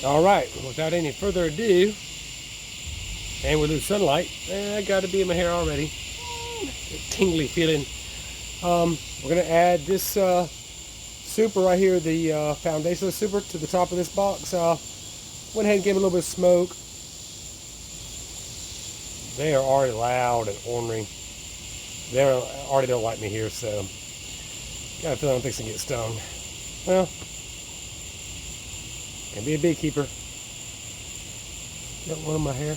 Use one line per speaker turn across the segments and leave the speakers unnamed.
All right, without any further ado, and we lose sunlight, I got to be in my hair already. Tingly feeling. We're gonna add this super right here, the foundational super, to the top of this box. Went ahead and gave it a little bit of smoke. They are already loud and ornery. They already don't like me here, so got a feeling I'm fixing to get stung. Well, can be a beekeeper. Got one in my hair.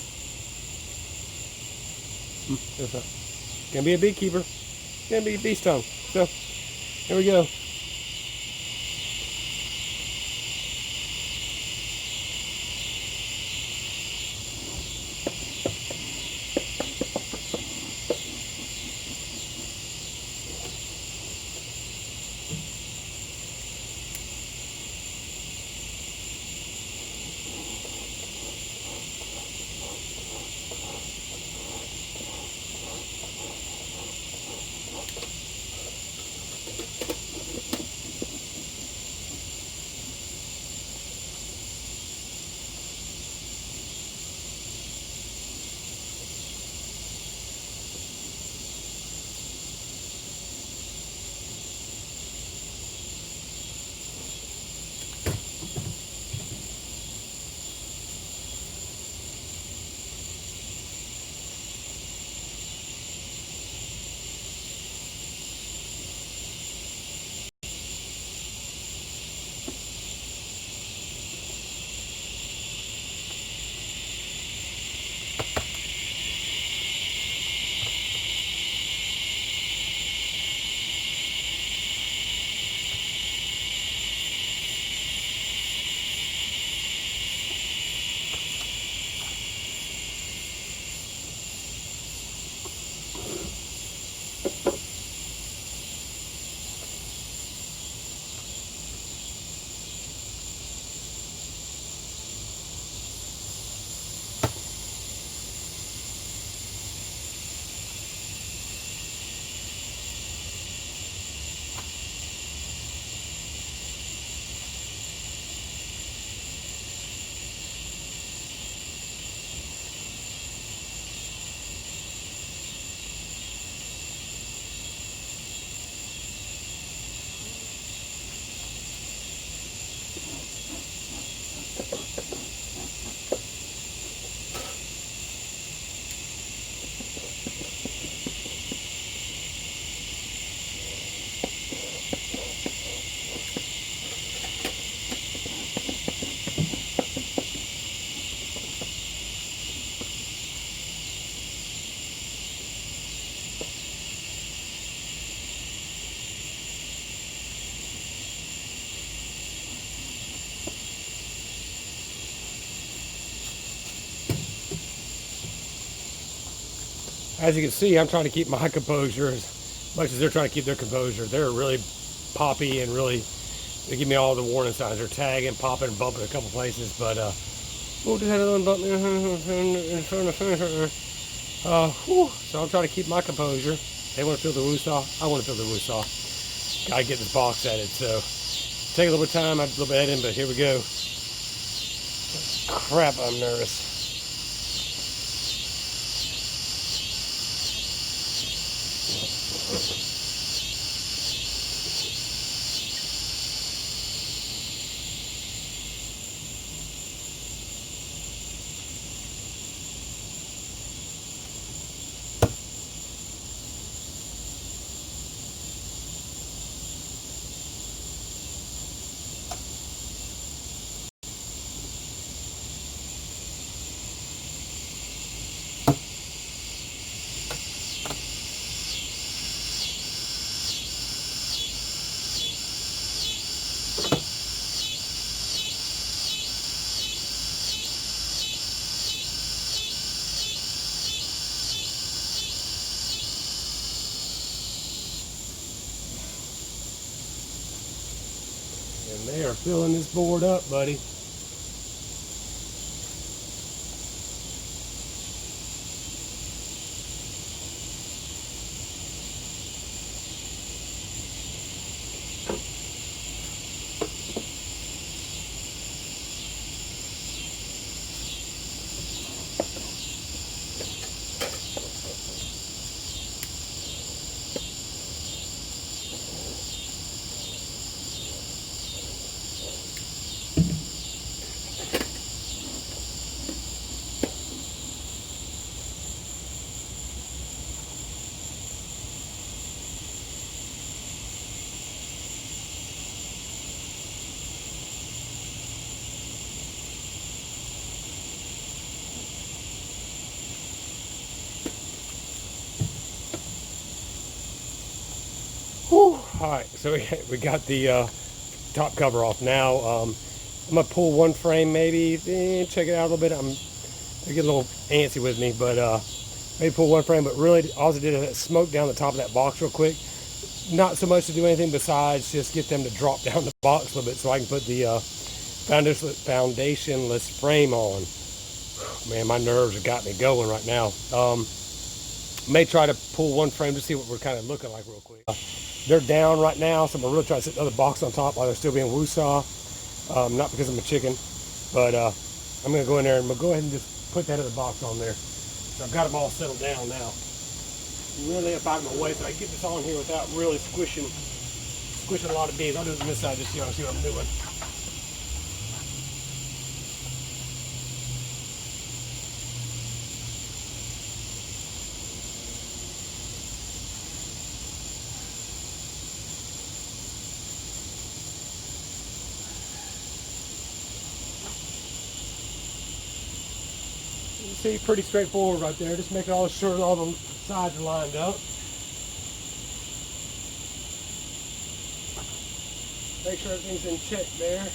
There's not. Can be a beekeeper. Can be a bee stung. So here we go. As you can see, I'm trying to keep my composure as much as they're trying to keep their composure. They're really poppy and really, they give me all the warning signs. They're tagging, popping, and bumping a couple places, but oh, just had another bump in front of the so I'm trying to keep my composure. They want to feel the woo-saw. I want to feel the woo-saw. Gotta get this box added, so take a little bit of time. I'm a little bit ahead in, but here we go. Crap, I'm nervous. And they are filling this board up, buddy. Alright, so we got the top cover off now. I'm going to pull one frame maybe, check it out a little bit. I get a little antsy with me, but maybe pull one frame, but really all I did is smoke down the top of that box real quick. Not so much to do anything besides just get them to drop down the box a little bit so I can put the foundationless frame on. Man, my nerves have got me going right now. May try to pull one frame to see what we're kind of looking like real quick. They're down right now, so I'm gonna really try to set another box on top while they're still being woo-saw. Not because I'm a chicken, but I'm gonna go in there and we'll go ahead and just put that other box on there. So I've got them all settled down now. Really up out of my way so I can get this on here without really squishing a lot of bees. I'll do it on this side just so you see what I'm doing. You see, pretty straightforward right there. Just making all sure all the sides are lined up. Make sure everything's in check there.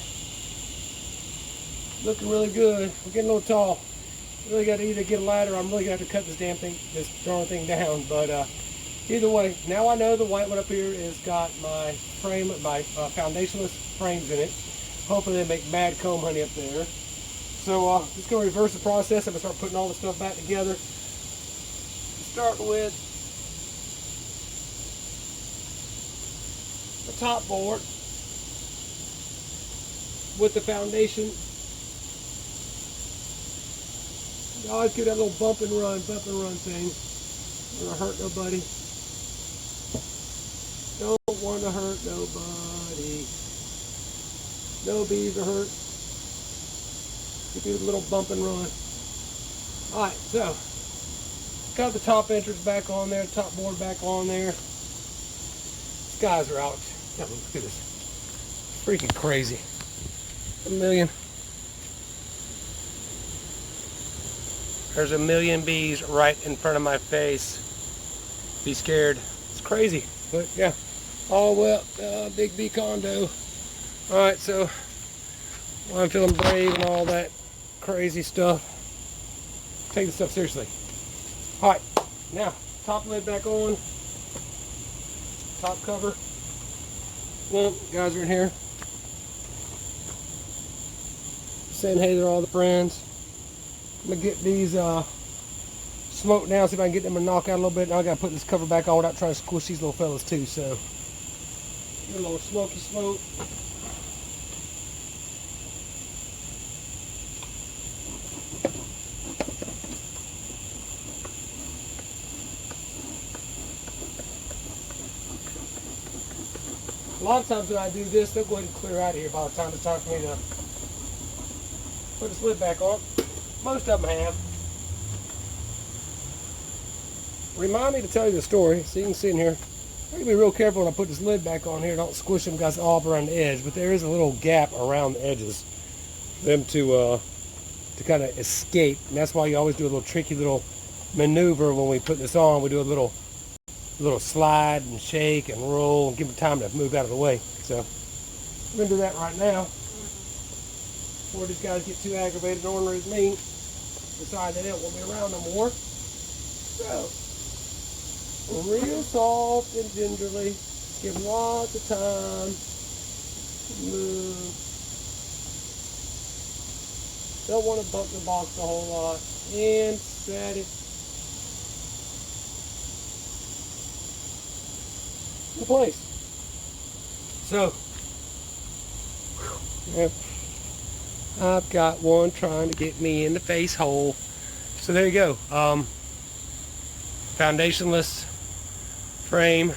Looking really good. We're getting a little tall. Really got to either get a ladder or I'm really going to have to cut this darn thing down. But either way, now I know the white one up here has got my frame, my foundationless frames in it. Hopefully they make mad comb honey up there. So just going to reverse the process. I'm going to start putting all the stuff back together. Start with the top board with the foundation. You always give that little bump and run thing. Don't want to hurt nobody. Don't want to hurt nobody. No bees are hurt. You do a little bump and run. Alright, so got the top entrance back on there, top board back on there. Skies are out. Yeah, look at this. Freaking crazy. A million. There's a million bees right in front of my face. Be scared. It's crazy. But yeah. All the way up, big bee condo. Alright, so well, I'm feeling brave and all that crazy stuff. Take this stuff seriously. Alright, now top lid back on. Top cover. Well, guys are in here. Saying hey to all the friends. I'm gonna get these smoked now, see if I can get them to knock out a little bit. Now I gotta put this cover back on without trying to squish these little fellas too, so get a little smoky smoke. A lot of times when I do this, they'll go ahead and clear out of here by the time it's time for me to put this lid back on. Most of them have. Remind me to tell you the story, so you can see in here. I have to be real careful when I put this lid back on here. Don't squish them guys all up around the edge, but there is a little gap around the edges for them to kind of escape. And that's why you always do a little tricky little maneuver when we put this on. We do a little slide and shake and roll and give them time to move out of the way. So I'm going to do that right now before these guys get too aggravated and ornery with me, decide they don't want me around no more. So real soft and gingerly, give them lots of time to move. Don't want to bump the box a whole lot, and set it in place. So, yeah, I've got one trying to get me in the face hole. So there you go. Foundationless frame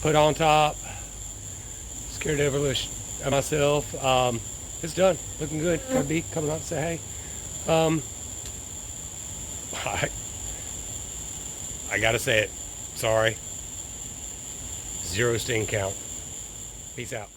put on top. Scared of myself. It's done. Looking good. Gonna be coming out to say hey. I gotta say it. Sorry. 0 sting count. Peace out.